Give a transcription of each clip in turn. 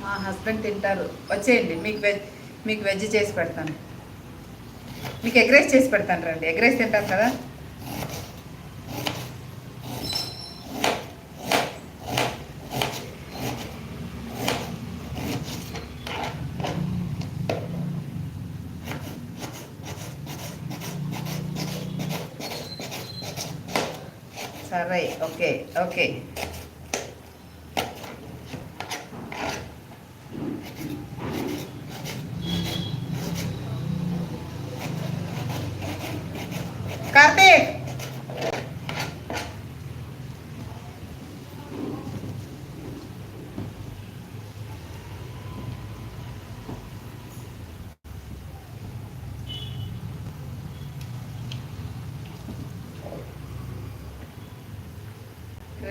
మా హస్బెండ్ తింటారు, వచ్చేయండి. మీకు వెజ్ చేసి పెడతాను, మీకు ఎగ్ రైస్ చేసి పెడతాను. రండి, ఎగ్ రైస్ తింటారు కదా. సరే, ఓకే ఓకే. కార్తీక్,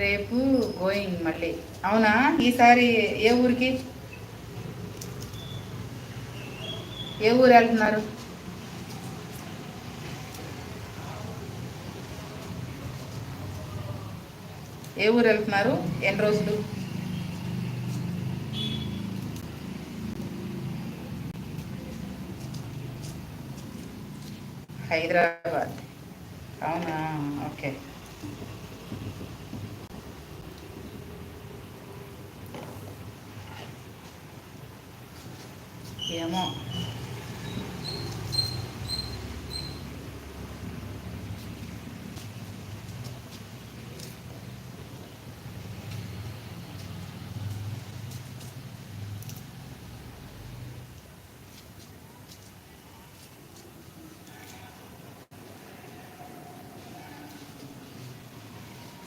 రేపు గోయింగ్ మళ్ళీ. అవునా, ఈసారి ఏ ఊరికి, ఏ ఊరు వెళ్తున్నారు? ఏ ఊరు వెళ్తున్నారు? ఎన్ని రోజులు? హైదరాబాద్. అవునా, ఓకే. ఏమో.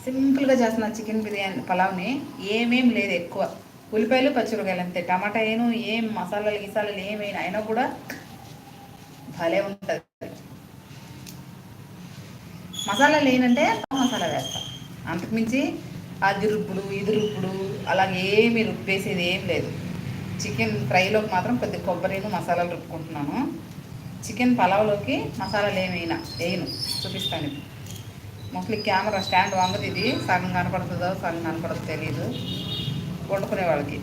సింపుల్గా చేస్తున్నా చికెన్ బిర్యానీ పలావ్ని. ఏమేం లేదు ఎక్కువ, ఉల్లిపాయలు పచ్చిమిరకాయలు అంతే, టమాటా ఏను ఏం మసాలాలు గిసాలాలు ఏమైనా అయినా కూడా భలే ఉంటుంది. మసాలాలు ఏంటంటే మసాలా వేస్తా, అంతకుమించి అది రుబ్బుడు ఇది రుబ్బుడు అలాగే ఏమి రుబ్బేసేది ఏం లేదు. చికెన్ ఫ్రైలోకి మాత్రం కొద్దిగా కొబ్బరిను మసాలాలు రుబ్బుకుంటున్నాను. చికెన్ పలావ్లోకి మసాలాలు ఏమైనా వేయను, చూపిస్తాను ఇప్పుడు. మోస్ట్లీ కెమెరా స్టాండ్ వంగదు, ఇది సగం కనపడుతుందో సగం కనపడదో తెలియదు వండుకునే వాళ్ళకి.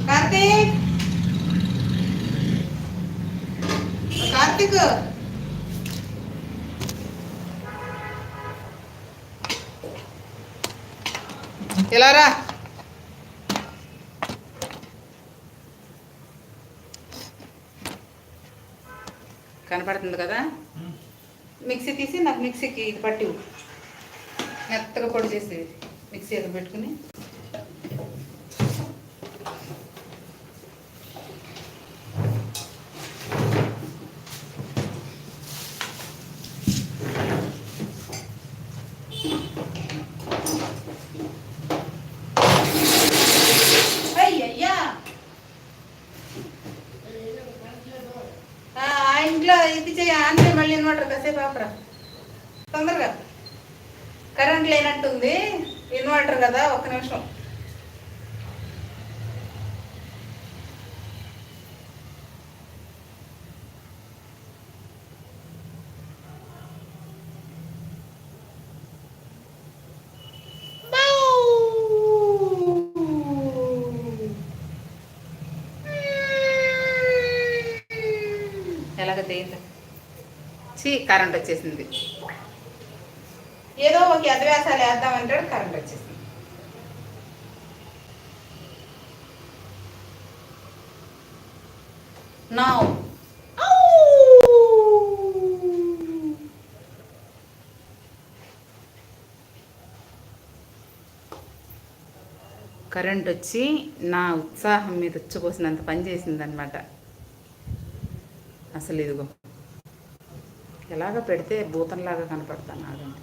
కార్తీక్, కార్తీక్ ఇలా రా. కనపడుతుంది కదా. మిక్సీ తీసి నాకు మిక్సీకి ఇది పట్టి మెత్తగా పొడి చేసి మిక్సీ ఎదురు పెట్టుకుని ఇంట్లో ఇది చేయ అంటే మళ్ళీ ఇన్వర్టర్ కాసేపు ఆపరా తొందరగా. కరెంట్ లేనట్టుంది, ఇన్వర్టర్ కదా, ఒక్క నిమిషం. ఎలాగ తేయింది, కరెంట్ వచ్చేసింది. ఏదో ఒక అద్వేషాలు వేద్దామంటాడు, కరెంట్ వచ్చేసింది. నా కరెంట్ వచ్చి నా ఉత్సాహం మీద ఉచ్చపోసినంత పని చేసిందనమాట. అసలు ఇదిగో ఎలాగ పెడితే భూతంలాగా కనపడతాను. అదండి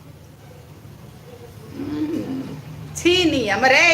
చీ నీ అమరే.